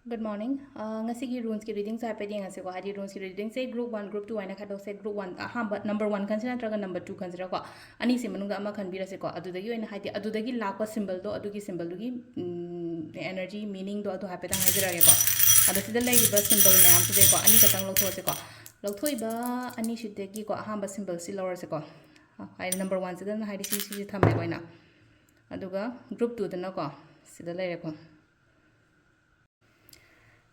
Good morning. Ngasigi runes ki reading sa pwede nga ko hadi runes ki reading say group 1 group 2 aina khado say group 1 ahamba number 1 kansina traga number 2 kansira ko ani si manunga ama khanbira se ko adudagi oina hadi adudagi lakwa symbol do adugi symbol dugi energy meaning do adu hapeta hajira ge ko adu sida lay riba symbol naam se ko ani katang lokho se ko lokthoi ba ani shidegi ko ahamba symbol si lower se ko ai number 1 sida na hadi si thamai oina aduga group 2 dana ko sida lay re ko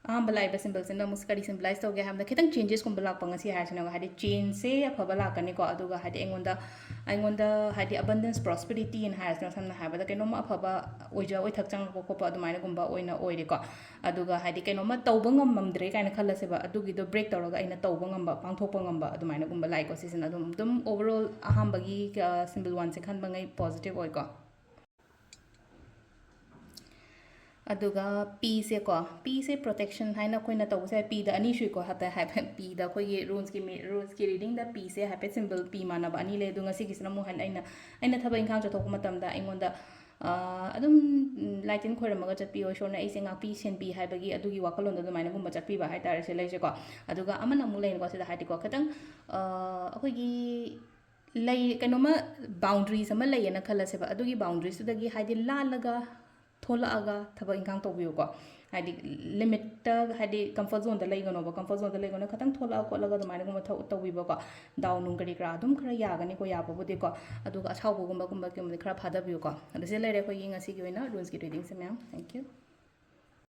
balai ba symbol sin mus kari symbolize to ge ham da khitang changes kum balak pang si ha chana hadi change se apha balak kani ko aduga hadi engonda hadi abundance prosperity in has na samna ha ba da keno ma apha ba oija oi thak chang ko ko pa adumai na gumba oina oire ko aduga hadi keno ma tawba ngam mamdre kaina khalla se ba adugi do break tawraga aina tawba ngamba pangthokpa ngamba adumai na gumba lai ko season adum overall aham bagi symbol 1 se khan bangai positive oi ko aduga p se ko p se protection haina koina taw se p da ani shui ko hata ha p da ko ye rules ki reading da p se ha symbol p mana ba ani le dunga si kisna mu han aina thaba inkhang cha thok matam da ingonda adum lightin khoramaga chatpi o shona ise nga pi sen pi ha bagi adugi wakalon da maina gumba chatpi ba ha tar se lai se ko aduga amana mu lein ko se da ha ti ko khatang akoi gi lay kanoma boundaries ama lay na khala se ba adugi boundaries tu dagi ha di lalaga thola aga thaba ingkang to biu ko hadi limit ta hadi comfort zone da laigono ba comfort zone da laigono khatang thola ko laga da mane gum to biu ko daw nung kari kra dum khara ya gani ko ya ba budi ko aduga asau gum ba khara phada biu ko adu se lai re ko yinga si gi oina rules ki reading se myam thank you